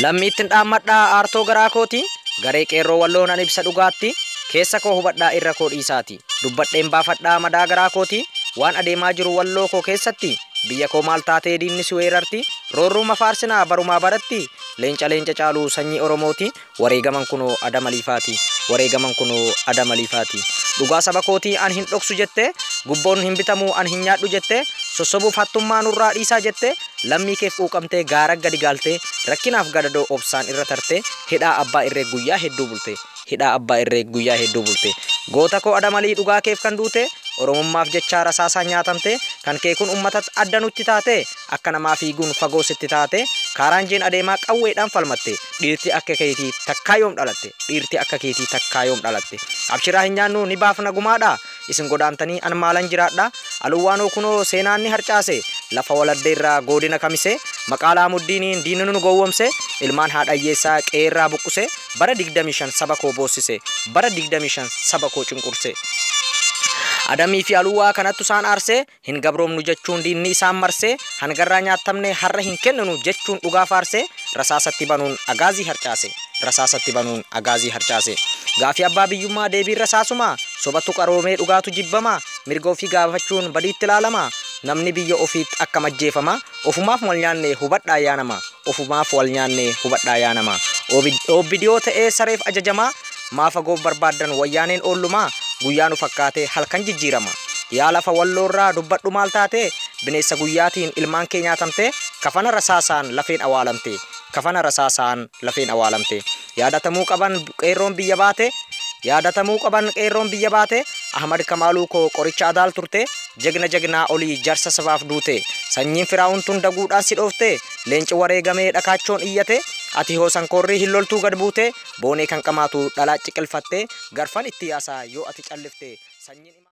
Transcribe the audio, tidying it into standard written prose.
Lammiittiin dhaammadhaa aartoo garaa kooti garee qeerroo walloonan ibsa dhugaatti keessa koo hubadhaa irra koo dhiisaati dubbadheen baafadhaa madaa garaa kooti waan adeemaa jiru walloo koo keessatti biyya koo maal taatee diinni si weerarti roorruma faarsinaa barumaa baratti leenca caaluu sanyii oromooti wareegaman kunoo adama liifaati dhugaa saba kootii an hin dhoksu jette gubboon hin bitamu an hin nyaadhu jette sossobuuf hattummaa nurraa dhiisaa jette lammii keef quuqamtee gaara gadi gaaltee rakkinaaf gadadoo obsaan irra tarte hidhaa abbaa irree guyyaa hedduu bulte goota koo adamalii dhugaa keef kan duute oromummaaf jechaa rasaasaa nyaatamte kan kee kun ummatatti adda nutti taate akka namaa fiiguun fagoo sitti taate kaaraanjeen adeemaa qawweedhaan falmatte dhiirti akka keetii takkaa yoom dhalatte abshiraa hin nyaannu ni baafna gumaadha isin godaantanii an maalan jiraadha aluwaanoo kunoo seenaan ni harcaase lafa waladde irraa godina kamise maqaalaa muddiiniin diinni nu gowwomse ilmaan haadhayyeessaa qeerraa buqquse bara 25 saba koo boossise bara 25 saba koo cunqurse adamii fi aluwaa kanattu isaan aarsee hin gabroomnu jechuun diinni isaan marsee hangarraa nyaatamne har'a hin kenninu jechuun dhugaa faarsee rasaasatti banuun agaazii harcaase gaafii abbaa biyyummaa deebiin rasaasuma sobatu qaroomee dhugaatu jibbama mirga ofii gaafachuun badiitti ilaalama namni biyya ofiitti akka majjeefama ofumaaf wal nyaanne hubadhaa yaanama obbidiyoo ta'ee sareef ajajamaa maafa goof barbaaddan wayyaaneen oollumaa guyyaa nu fakkaate halkan jijjiirama yaa lafa walloorraa dubbadhu maal taate bineensa guyyaatiin ilmaan kee nyaatamte kafana rasaasaan lafeen awaalamte yaadatamuu qaban qeerroon biyya baate Ahmad Kamaluu koo qoricha adaal turte jegna olii jarsa sabaaf duute sanyiin firaa'uun tun daguudhaan si dhoofte leenci wareegamee dhakaachoon iyyate ati hoosan korrii hin loltuu gad buute boonee kan qamaatu dhalaa ciqilfatte garfan itti yaasaa yoo ati callifte sanyiin